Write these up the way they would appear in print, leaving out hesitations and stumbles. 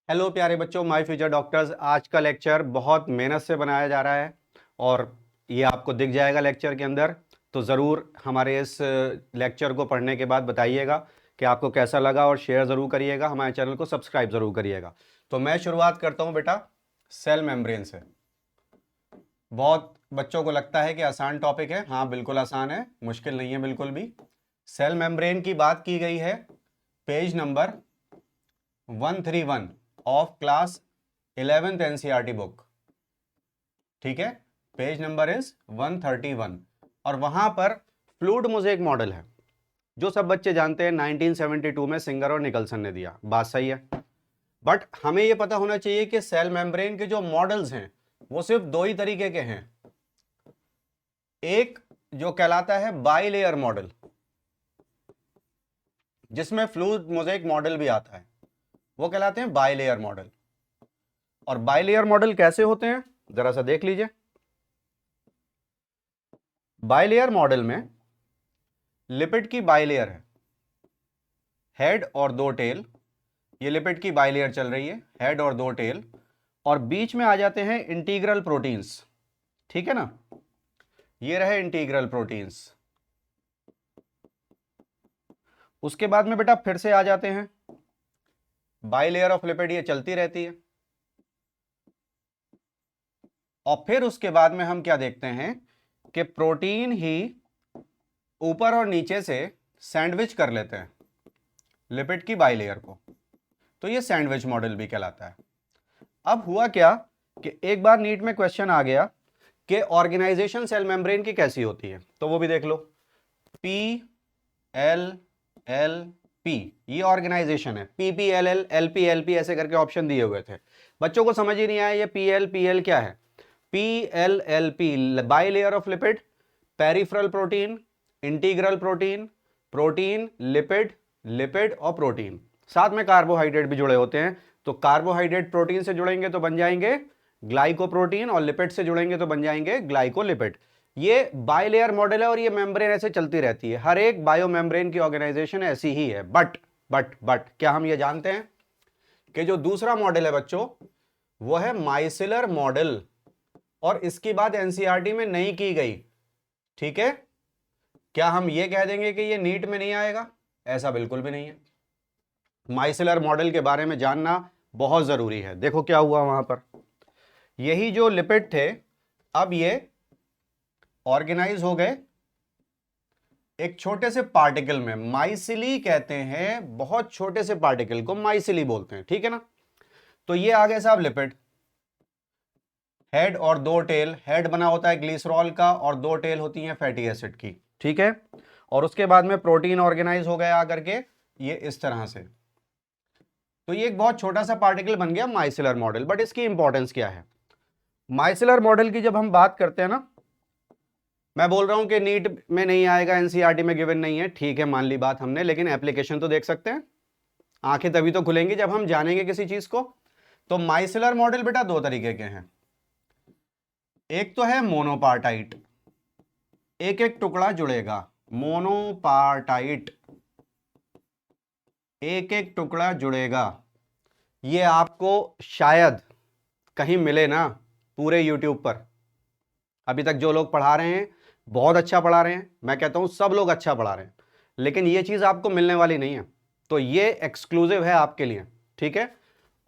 Hello प्यारे बच्चों, my future doctors. आज का लेक्चर बहुत मेहनत से बनाया जा रहा है और ये आपको दिख जाएगा लेक्चर के अंदर। तो ज़रूर हमारे इस लेक्चर को पढ़ने के बाद बताइएगा कि आपको कैसा लगा और शेयर ज़रूर करिएगा, हमारे चैनल को सब्सक्राइब ज़रूर करिएगा। तो मैं शुरुआत करता हूँ बेटा सेल मेम्ब्रेन से। बहुत बच्चों को लगता है कि आसान टॉपिक है। हाँ, बिल्कुल आसान है, मुश्किल नहीं है बिल्कुल भी। सेल मेम्ब्रेन की बात की गई है page number 131 of class 11th NCERT book. ठीक है, पेज नंबर इज 131 और वहां पर फ्लूइड मोज़ेक मॉडल है जो सब बच्चे जानते हैं। 1972 में सिंगर और निकलसन ने दिया, बात सही है। बट हमें यह पता होना चाहिए कि सेल मेम्ब्रेन के जो मॉडल्स हैं वो सिर्फ दो ही तरीके के हैं। एक जो कहलाता है बाइलेयर मॉडल, जिसमें फ्लूइड मोज़ेक मॉडल भी आता है, वो कहलाते हैं बाइलेयर मॉडल। और बाइलेयर मॉडल कैसे होते हैं जरा सा देख लीजिए। बाइलेयर मॉडल में लिपिड की बाइलेयर है, हेड और दो टेल। ये लिपिड की बाइलेयर चल रही है, हेड और दो टेल, और बीच में आ जाते हैं इंटीग्रल प्रोटीन्स। ठीक है ना, ये रहे इंटीग्रल प्रोटीन्स। उसके बाद में बेटा फिर से आ जाते हैं बाइलेयर ऑफ लिपिड, ये चलती रहती है। और फिर उसके बाद में हम क्या देखते हैं कि प्रोटीन ही ऊपर और नीचे से सैंडविच कर लेते हैं लिपिड की बाइलेयर को, तो ये सैंडविच मॉडल भी कहलाता है। अब हुआ क्या कि एक बार नीट में क्वेश्चन आ गया कि ऑर्गेनाइजेशन सेल मेम्ब्रेन की कैसी होती है, तो वो भी देख लो। पी एल एल पी ये ऑर्गेनाइजेशन है, P P L L L P ऐसे करके ऑप्शन दिए हुए थे। बच्चों को समझ ही नहीं आया ये पी एल क्या है। P L P bilayer of lipid, peripheral protein, integral protein, protein, lipid, lipid और प्रोटीन, साथ में कार्बोहाइड्रेट भी जुड़े होते हैं। तो कार्बोहाइड्रेट प्रोटीन से जुड़ेंगे तो बन जाएंगे ग्लाइकोप्रोटीन, और लिपिड से जुड़ेंगे तो बन जाएंगे ग्लाइकोलिपिड। ये बाइलेयर मॉडल है और ये मेम्ब्रेन ऐसे चलती रहती है। हर एक बायो मेम्ब्रेन की ऑर्गेनाइजेशन ऐसी ही है। बट क्या हम ये जानते हैं कि जो दूसरा मॉडल है बच्चों वो है माइसिलर मॉडल, और इसकी बात एनसीईआरटी में नहीं की गई। ठीक है, क्या हम ये कह देंगे कि ये नीट में नहीं आएगा? ऐसा बिल्कुल भी नहीं है। माइसिलर मॉडल के बारे में जानना बहुत जरूरी है। देखो क्या हुआ वहां पर, यही जो लिपिड थे अब ये ऑर्गेनाइज हो गए एक छोटे से पार्टिकल में, माइसिली कहते हैं, बहुत छोटे से पार्टिकल को माइसिली बोलते हैं। ठीक है ना, तो ये आ गए साहब लिपिड, हेड और दो टेल। हेड बना होता है ग्लिसरॉल का और दो टेल होती हैं फैटी एसिड की। ठीक है, और उसके बाद में प्रोटीन ऑर्गेनाइज हो गया आकर के ये इस तरह से। तो ये एक बहुत छोटा सा पार्टिकल बन गया माइसिलर मॉडल। बट इसकी इंपॉर्टेंस क्या है? माइसिलर मॉडल की जब हम बात करते हैं ना, मैं बोल रहा हूं कि नीट में नहीं आएगा, एनसीईआरटी में गिवन नहीं है, ठीक है, मान ली बात हमने, लेकिन एप्लीकेशन तो देख सकते हैं। आंखें तभी तो खुलेंगी जब हम जानेंगे किसी चीज को। तो माइसिलर मॉडल बेटा दो तरीके के हैं। एक तो है मोनोपार्टाइट, एक एक टुकड़ा जुड़ेगा, मोनोपार्टाइट, एक एक टुकड़ा जुड़ेगा। ये आपको शायद कहीं मिले ना पूरे यूट्यूब पर। अभी तक जो लोग पढ़ा रहे हैं बहुत अच्छा पढ़ा रहे हैं, मैं कहता हूं सब लोग अच्छा पढ़ा रहे हैं, लेकिन ये चीज आपको मिलने वाली नहीं है। तो ये एक्सक्लूसिव है आपके लिए। ठीक है,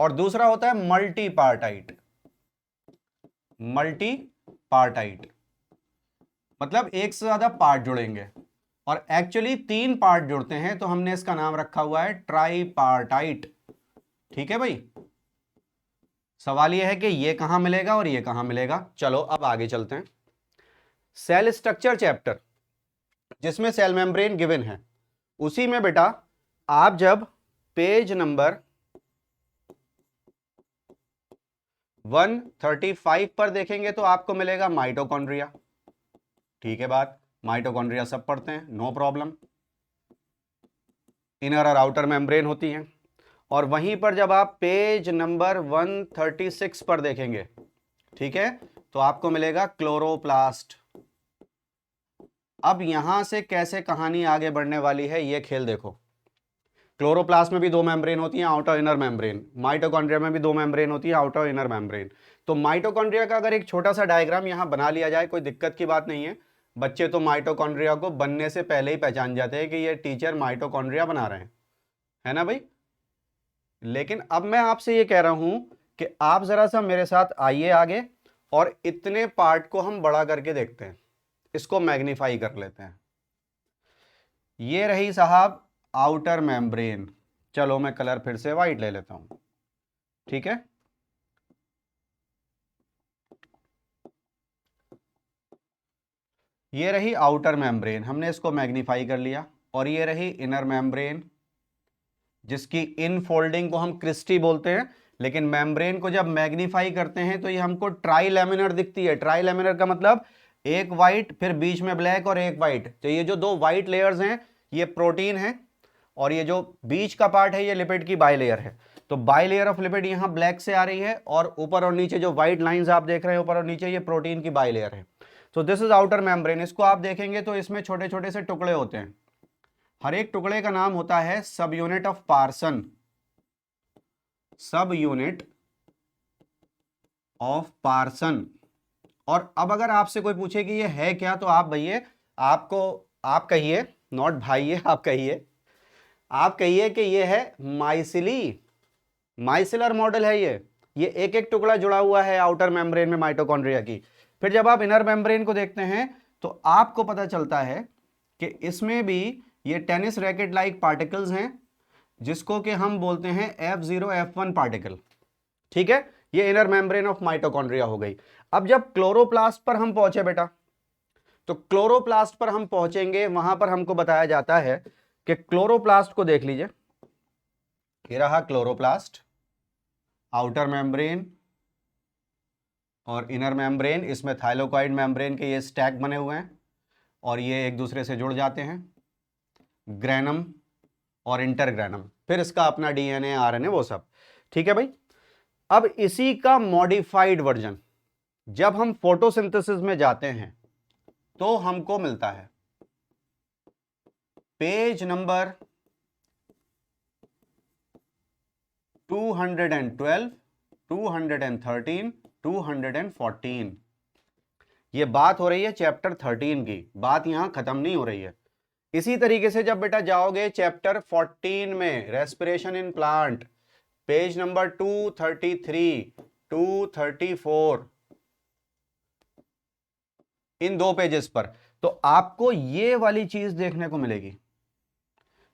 और दूसरा होता है मल्टी पार्टाइट। मल्टी पार्टाइट मतलब एक से ज्यादा पार्ट जुड़ेंगे, और एक्चुअली तीन पार्ट जुड़ते हैं, तो हमने इसका नाम रखा हुआ है ट्राइपार्टाइट। ठीक है भाई, सवाल यह है कि ये कहां मिलेगा और ये कहां मिलेगा। चलो अब आगे चलते हैं। सेल स्ट्रक्चर चैप्टर जिसमें सेल मेम्ब्रेन गिवन है, उसी में बेटा आप जब पेज नंबर 135 पर देखेंगे तो आपको मिलेगा माइटोकॉन्ड्रिया। ठीक है बात, माइटोकॉन्ड्रिया सब पढ़ते हैं, नो प्रॉब्लम। इनर और आउटर मेम्ब्रेन होती हैं। और वहीं पर जब आप पेज नंबर 136 पर देखेंगे, ठीक है, तो आपको मिलेगा क्लोरोप्लास्ट। अब यहां से कैसे कहानी आगे बढ़ने वाली है ये खेल देखो। क्लोरोप्लास्ट में भी दो मेम्ब्रेन होती है, आउटर इनर मेम्ब्रेन। माइटोकॉन्ड्रिया में भी दो मेम्ब्रेन होती है, आउटर इनर मेम्ब्रेन। तो माइटोकॉन्ड्रिया का अगर एक छोटा सा डायग्राम यहाँ बना लिया जाए, कोई दिक्कत की बात नहीं है। बच्चे तो माइटोकॉन्ड्रिया को बनने से पहले ही पहचान जाते हैं कि ये टीचर माइटोकॉन्ड्रिया बना रहे हैं, है ना भाई। लेकिन अब मैं आपसे ये कह रहा हूं कि आप जरा सा मेरे साथ आइए आगे, और इतने पार्ट को हम बड़ा करके देखते हैं, इसको मैग्नीफाई कर लेते हैं। ये रही साहब आउटर मेम्ब्रेन। चलो मैं कलर फिर से वाइट ले लेता हूं, ठीक है। ये रही आउटर मेम्ब्रेन, हमने इसको मैग्नीफाई कर लिया। और ये रही इनर मेम्ब्रेन, जिसकी इन फोल्डिंग को हम क्रिस्टी बोलते हैं, लेकिन मेम्ब्रेन को जब मैग्नीफाई करते हैं तो ये हमको ट्राइलेमिनर दिखती है। ट्राइलेमिनर का मतलब एक वाइट, फिर बीच में ब्लैक और एक वाइट। तो ये जो दो वाइट लेयर्स हैं ये प्रोटीन है, और ये जो बीच का पार्ट है ये लिपिड की बाइलेयर है। तो बाइलेयर ऑफ लिपिड यहाँ ब्लैक से आ रही है, और ऊपर और नीचे जो व्हाइट लाइंस आप देख रहे हैं ऊपर और नीचे, ये प्रोटीन की बाइलेयर है। तो दिस इज आउटर मेम्ब्रेन। इसको आप देखेंगे तो इसमें छोटे छोटे से टुकड़े होते हैं, हर एक टुकड़े का नाम होता है subunit of person, subunit of person. और अब अगर आपसे कोई पूछे कि ये है क्या, तो आप भैया आप कहिए, नॉट भाइये, आप कहिए कि ये है माइसिली, माइसिलर मॉडल है ये एक एक टुकड़ा जुड़ा हुआ है आउटर मेम्ब्रेन में माइटोकॉन्ड्रिया की। फिर जब आप इनर मेम्ब्रेन को देखते हैं तो आपको पता चलता है कि इसमें भी ये टेनिस रैकेट लाइक पार्टिकल्स हैं, जिसको कि हम बोलते हैं F0 F1 पार्टिकल, ठीक है। ये इनर मेम्ब्रेन ऑफ माइटोकॉन्ड्रिया हो गई। अब जब क्लोरोप्लास्ट पर हम पहुंचे बेटा, तो क्लोरोप्लास्ट पर हम पहुंचेंगे, वहां पर हमको बताया जाता है कि क्लोरोप्लास्ट को देख लीजिए, ये रहा क्लोरोप्लास्ट, आउटर मेम्ब्रेन और इनर मेम्ब्रेन। इसमें थाइलोकॉइड मेम्ब्रेन के ये स्टैक बने हुए हैं, और ये एक दूसरे से जुड़ जाते हैं, ग्रेनम और इंटरग्रेनम, फिर इसका अपना डीएनए आरएनए वो सब, ठीक है भाई। अब इसी का मॉडिफाइड वर्जन जब हम फोटोसिंथेसिस में जाते हैं तो हमको मिलता है पेज नंबर 212, 213, 214। ये बात हो रही है चैप्टर 13 की, बात यहां खत्म नहीं हो रही है। इसी तरीके से जब बेटा जाओगे चैप्टर 14 में, respiration in plant, page number 233, 234, इन दो पेजेस पर, तो आपको ये वाली चीज देखने को मिलेगी।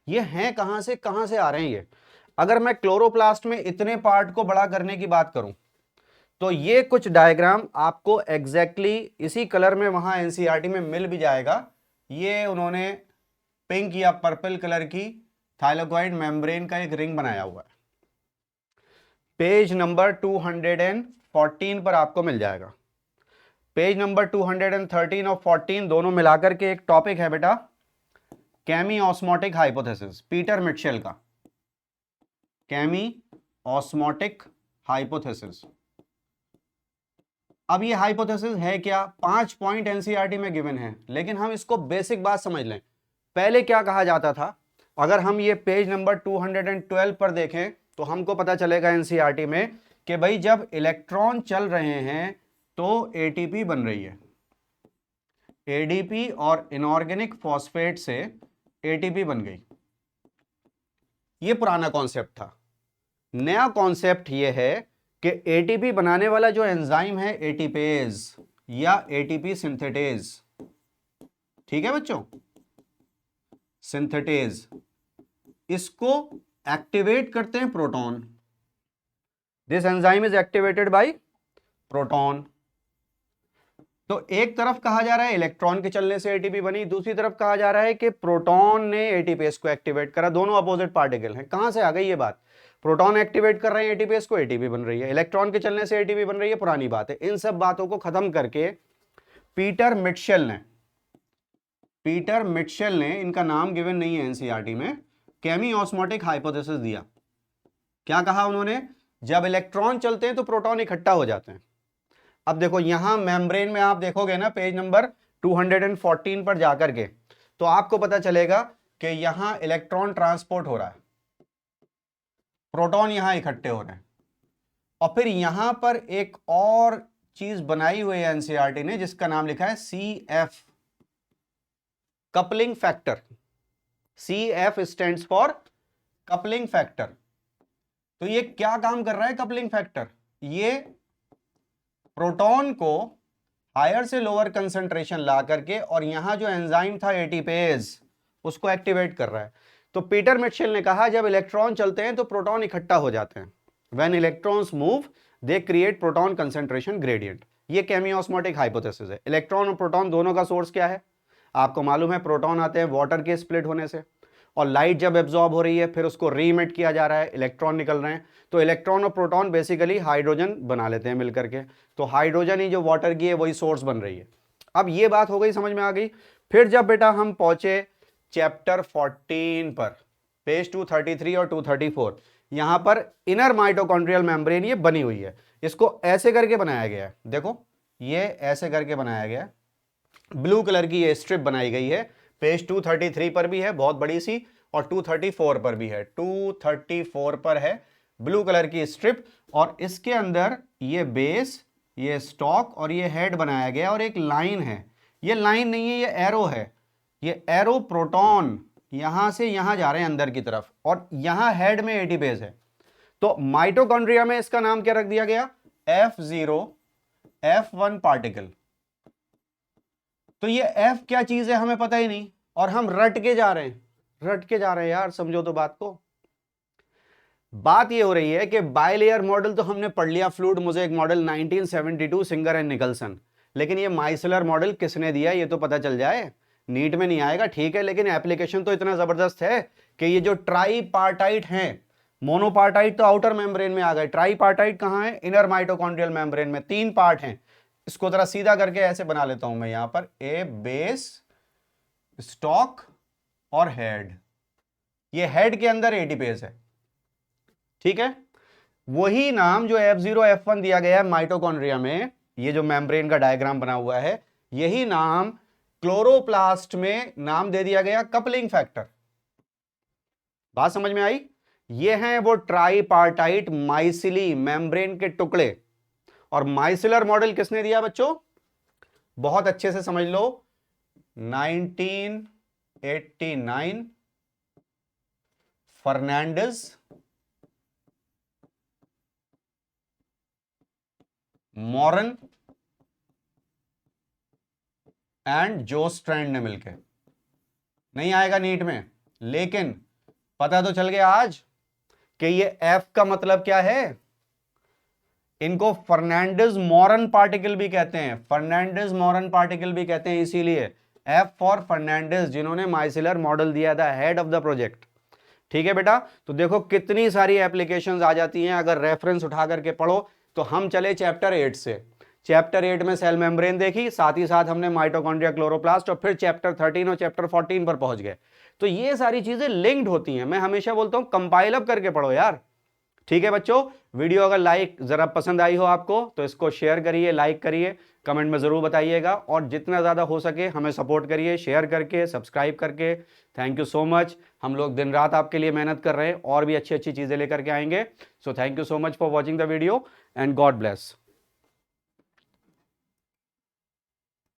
ये हैं कहां से आ रहे हैं ये। अगर मैं क्लोरोप्लास्ट में इतने पार्ट को बड़ा करने की बात करूं, तो ये कुछ डायग्राम आपको एग्जैक्टली इसी कलर में वहां एनसीईआरटी में मिल भी जाएगा। ये उन्होंने पिंक या पर्पल कलर की थाइलाकॉइड मेम्ब्रेन का एक रिंग बनाया हुआ है, पेज नंबर 214 पर आपको मिल जाएगा। पेज नंबर 213 और 14 दोनों मिलाकर के एक टॉपिक है बेटा, केमी ऑस्मोटिक हाइपोथेसिस, पीटर मिटशेल का केमी ऑस्मोटिक हाइपोथेसिस। अब ये हाइपोथेसिस है क्या, 5 पॉइंट एनसीईआरटी में गिवन है, लेकिन हम इसको बेसिक बात समझ लें। पहले क्या कहा जाता था, अगर हम ये पेज नंबर 212 पर देखें तो हमको पता चलेगा एनसीईआरटी में कि भाई जब इलेक्ट्रॉन चल रहे हैं तो एटीपी बन रही है, एडीपी और इनऑर्गेनिक फॉस्फेट से एटीपी बन गई। ये पुराना कॉन्सेप्ट था। नया कॉन्सेप्ट ये है कि एटीपी बनाने वाला जो एंजाइम है एटीपेज या एटीपी सिंथेटेज, ठीक है बच्चों, सिंथेटेज, इसको एक्टिवेट करते हैं proton. This enzyme is activated by proton. तो एक तरफ कहा जा रहा है इलेक्ट्रॉन के चलने से एटीपी बनी, दूसरी तरफ कहा जा रहा है कि प्रोटॉन ने एटीपेज को एक्टिवेट करा। दोनों अपोजिट पार्टिकल हैं। कहां से आ गई ये बात, प्रोटॉन एक्टिवेट कर रहे हैं एटीपेज को, एटीपी बन रही है, इलेक्ट्रॉन के चलने से एटीपी बन रही है, पुरानी बात है। इन सब बातों को खत्म करके पीटर मिटशेल ने, इनका नाम गिवन नहीं है एनसीईआरटी में, केमी ऑस्मोटिक हाइपोथेसिस दिया। क्या कहा उन्होंने, जब इलेक्ट्रॉन चलते हैं तो प्रोटॉन इकट्ठा हो जाते हैं। अब देखो यहां मेम्ब्रेन में आप देखोगे ना, पेज नंबर 214 पर जाकर के, तो आपको पता चलेगा कि यहां इलेक्ट्रॉन ट्रांसपोर्ट हो रहा है। प्रोटॉन यहां इकट्ठे हो रहे हैं। और फिर यहां पर एक और चीज बनाई हुई है एनसीईआरटी ने, जिसका नाम लिखा है CF, coupling factor. CF stands for coupling factor. तो ये क्या काम कर रहा है कपलिंग फैक्टर? ये प्रोटॉन को हायर से लोअर कंसंट्रेशन ला करके और यहां जो एंजाइम था एटीपेज, उसको एक्टिवेट कर रहा है। तो पीटर मिटशेल ने कहा जब इलेक्ट्रॉन चलते हैं तो प्रोटॉन इकट्ठा हो जाते हैं। When electrons move they create proton concentration gradient. ये केमियोस्मोटिक हाइपोथेसिस है। इलेक्ट्रॉन और प्रोटॉन दोनों का सोर्स क्या है? आपको मालूम है, प्रोटॉन आते हैं वाटर के स्प्लिट होने से, और लाइट जब एब्जॉर्ब हो रही है फिर उसको रीमिट किया जा रहा है, इलेक्ट्रॉन निकल रहे हैं। तो इलेक्ट्रॉन और प्रोटॉन बेसिकली हाइड्रोजन बना लेते हैं मिलकर के। तो हाइड्रोजन ही जो वाटर की है वही सोर्स बन रही है। अब ये बात हो गई, समझ में आ गई। फिर जब बेटा हम पहुंचे चैप्टर 14 पर, पेज 233 और 234, यहां पर इनर माइटोकॉन्ड्रियल मेम्ब्रेन ये बनी हुई है। इसको ऐसे करके बनाया गया है, देखो ये ऐसे करके बनाया गया है। ब्लू कलर की ये स्ट्रिप बनाई गई है। पेज 233 पर भी है बहुत बड़ी सी, और 234 पर भी है। 234 पर है ब्लू कलर की स्ट्रिप, और इसके अंदर ये बेस, ये स्टॉक और ये हेड बनाया गया, और एक लाइन है। ये लाइन नहीं है, ये एरो है। ये एरो प्रोटॉन यहां से यहां जा रहे हैं अंदर की तरफ, और यहां हेड में एटीपेज है। तो माइटोकॉन्ड्रिया में इसका नाम क्या रख दिया गया? F0 F1 particle. तो ये F क्या चीज है हमें पता ही नहीं, और हम रट के जा रहे हैं यार, समझो तो बात को। बात ये हो रही है कि बाइलेयर मॉडल तो हमने पढ़ लिया, fluid mosaic model 1972 singer and Nicolson, लेकिन ये माइसलर मॉडल किसने दिया ये तो पता चल जाए। नीट में नहीं आएगा ठीक है, लेकिन एप्लीकेशन तो इतना जबरदस्त है कि ये जो ट्राईपार्टाइट हैं, मोनोपार्टाइट तो आउटर मेम्ब्रेन में आ गए, ट्राईपार्टाइट कहां है? इनर माइटोकॉन्ड्रियल मेम्ब्रेन में। 3 पार्ट हैं। इसको जरा सीधा करके ऐसे बना लेता हूं मैं यहां पर, ए बेस, स्टॉक और हेड। ये हेड के अंदर एटीपेज है, ठीक है। वही नाम जो F0 F1 दिया गया है माइटोकॉन्ड्रिया में, ये जो मेम्ब्रेन का डायग्राम बना हुआ है, यही नाम क्लोरोप्लास्ट में नाम दे दिया गया कपलिंग फैक्टर। बात समझ में आई? ये हैं वो ट्राईपार्टाइट माइसिली मेम्ब्रेन के टुकड़े। और माइसिलर मॉडल किसने दिया बच्चों? बहुत अच्छे से समझ लो, 1989 फर्नांडिस, मॉरन एंड जो स्ट्रैंड ने मिलकर। नहीं आएगा नीट में, लेकिन पता तो चल गया आज कि ये F का मतलब क्या है। इनको फर्नांडिस मॉरन पार्टिकल भी कहते हैं, फर्नांडिस मॉरन पार्टिकल भी कहते हैं, इसीलिए F फॉर फर्नांडिस, जिन्होंने माइसिलर मॉडल दिया था, हेड ऑफ द प्रोजेक्ट। ठीक है बेटा, तो देखो कितनी सारी एप्लीकेशंस आ जाती हैं अगर रेफरेंस उठा करके पढ़ो। तो हम चले चैप्टर 8 से। चैप्टर 8 में सेल मेम्ब्रेन देखी, साथ ही साथ हमने माइटोकॉन्ड्रिया, क्लोरोप्लास्ट, और फिर चैप्टर 13 और चैप्टर 14 पर पहुंच गए। तो ये सारी चीजें लिंक्ड होती हैं। मैं हमेशा बोलता हूं कंपाइल अप करके पढ़ो यार। ठीक है बच्चों, वीडियो अगर जरा पसंद आई हो आपको तो इसको शेयर करिए, लाइक करिए, कमेंट में जरूर बताइएगा, और जितना ज्यादा हो सके हमें सपोर्ट करिए शेयर करके, सब्सक्राइब करके। Thank you so much. हम लोग दिन रात आपके लिए मेहनत कर रहे हैं और भी अच्छी अच्छी चीजें लेकर के आएंगे। So thank you so much for watching the video and God bless.